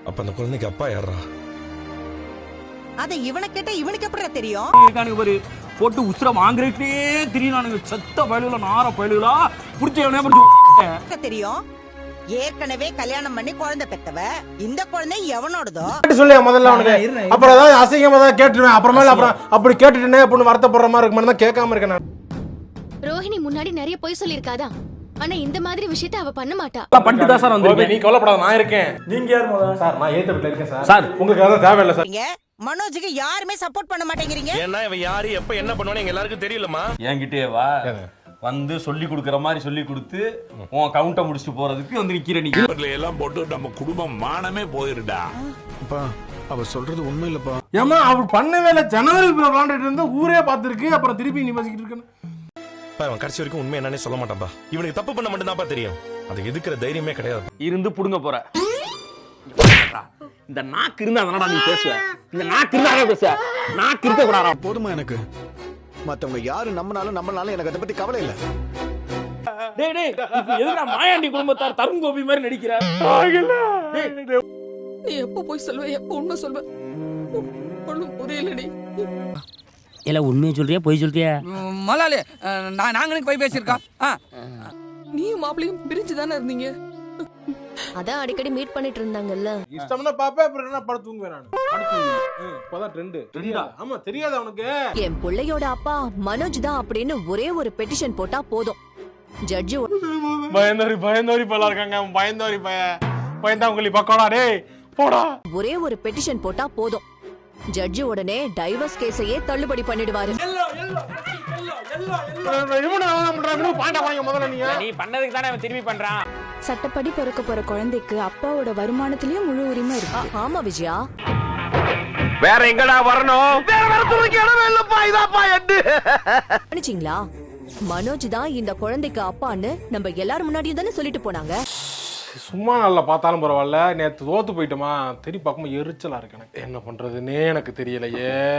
அப்ப அந்த குழந்தைக்கு அப்பா யாரா? அத இவனை கேட்ட இவனுக்கு எப்படி தெரியும்? ஒரு போட்டு உசுர வாங்குறதுக்கே திரியனானுங்க. செத்த பயலுல நார பயலுலா புடிச்சவனே புடிச்சு தெரியும். ஏற்கனவே கல்யாணம் பண்ணி குழந்தை பெத்தவ, இந்த குழந்தை எவனோடதோ சொல்லியா முதல்ல அவனுக்கு. அப்புறம் ஏதாவது அசிங்கமா தான் கேட்டுருவேன். அப்புறமேல அப்புறம் அப்படி கேட்டுட்டேனே அப்படின்னு வருத்தப்படுற மாதிரி இருக்கு. தான் கேட்காம இருக்கேன் நான். ரோஹிணி முன்னாடி நிறைய பொய் சொல்லிருக்காதா, ஆனா இந்த மாதிரி விஷயத்தை அவ பண்ண மாட்டா. பண்ணிட்டு தான் சார் வந்திருக்கேன். நீ கவலைப்படாத, நான் இருக்கேன். நீங்க யார் முதல்ல? சார் நான் ஏத்த விட்டு இருக்கேன் சார். சார் உங்களுக்கு அத தேவையில்லை சார். மனோஜுக்கு யாருமே சப்போர்ட் பண்ண மாட்டேங்கிறீங்க. ஏன்னா இவன் யாரு எப்ப என்ன பண்ணுவானே எங்க எல்லாருக்கும் தெரியலமா. என்கிட்டே வா வந்து சொல்லி கொடுக்குற மாதிரி சொல்லி கொடுத்து உன் கவுண்ட முடிச்சுட்டு போறதுக்கு வந்து நிக்கிற நீ எல்லாம் போட்டு நம்ம குடும்பம் மானமே போயிருடா. அப்பா அவர் சொல்றது உண்மை இல்லப்பா. ஏமா அவர் பண்ணவே இல்லை. ஜனவரி விளையாண்டுட்டு இருந்து ஊரே பார்த்துருக்கு. அப்புறம் திருப்பி நீ வசிக்கிட்டு இருக்கேன்னு அவன் கடைசி வரைக்கும் உண்மை என்னன்னே சொல்ல மாட்டான்பா. இவனுக்கு தப்பு பண்ண மட்டும் தான்ப்பா தெரியும். அது எதுக்குற தைரியமே கிடையாது. இருந்து புடுங்க போற. இந்த நாக்கு இருந்தா அதனால நீ பேசுவ. இந்த நாக்கு இருந்தா பேசுவ. நாக்கு இருக்க கூடாதா? போதுமா எனக்கு? மத்தவங்க யாரு நம்மனாலும் எனக்கு அதை பத்தி கவலை இல்ல. டேய் டேய் இப்போ எதுடா மாயாண்டி குடும்பத்தார் தருண் கோபி மாதிரி நடிக்கிற? நீ எப்போ போய் சொல்லுவ, எப்போ உண்மை சொல்லுவ? ஒண்ணும் புரியலடி. இல்ல உண்மையை சொல்றியா பொய் சொல்றியா? மலாலே நாங்க போய் பேசியிருக்கோம். நீயும் மாப்பிளையும் பிரிஞ்சு தானே இருந்தீங்க. அதான் அடிக்கடி மீட் பண்ணிட்டு இருந்தாங்கல்ல. இஷ்டம்னா பாப்பே. அப்புறம் என்ன படுத்து தூங்குவேன் நான். இப்பதான் ட்ரெண்ட். ஆமா தெரியாது அவனுக்கு. என் பிள்ளையோட அப்பா மனோஜ் தான் அப்படின்னு ஒரே ஒரு பெட்டிஷன் போட்டா போதும். ஜட்ஜி பயந்தோரி பல இருக்காங்க. பயந்தோரி பயந்தா உங்களுக்கு பக்கோடா. டேய் போடா. ஒரே ஒரு பெட்டிஷன் போட்டா போதும். ஜட்ஜி உடனே டைவர்ஸ் கேஸையே தள்ளுபடி பண்ணிடுவாரு. நீ பண்ணதுக்கு தானே அவன் திரும்பி பண்றான். சட்டப்படி பிறக்க போற குழந்தைக்கு அப்பாவோட வருமானத்திலயும் முழு உரிமை இருக்கு. ஆமா விஜயா. வேற எங்கடா வரணும்? வேற வரதுக்கு இடமே இல்லப்பா. இதாப்பா எட்டு. நினைச்சீங்களா? மனோஜ் தான் இந்த குழந்தைக்கு அப்பான்னு நம்ம எல்லாரும் முன்னாடியும் தானே சொல்லிட்டு போனாங்க. சும்மா நல்லா பார்த்தாலும் பரவாயில்ல. நேற்று தோத்து போயிட்டோமா. திருப்பி பார்க்கும்போது எரிச்சலா இருக்கு எனக்கு. என்ன பண்றதுன்னே எனக்கு தெரியலையே.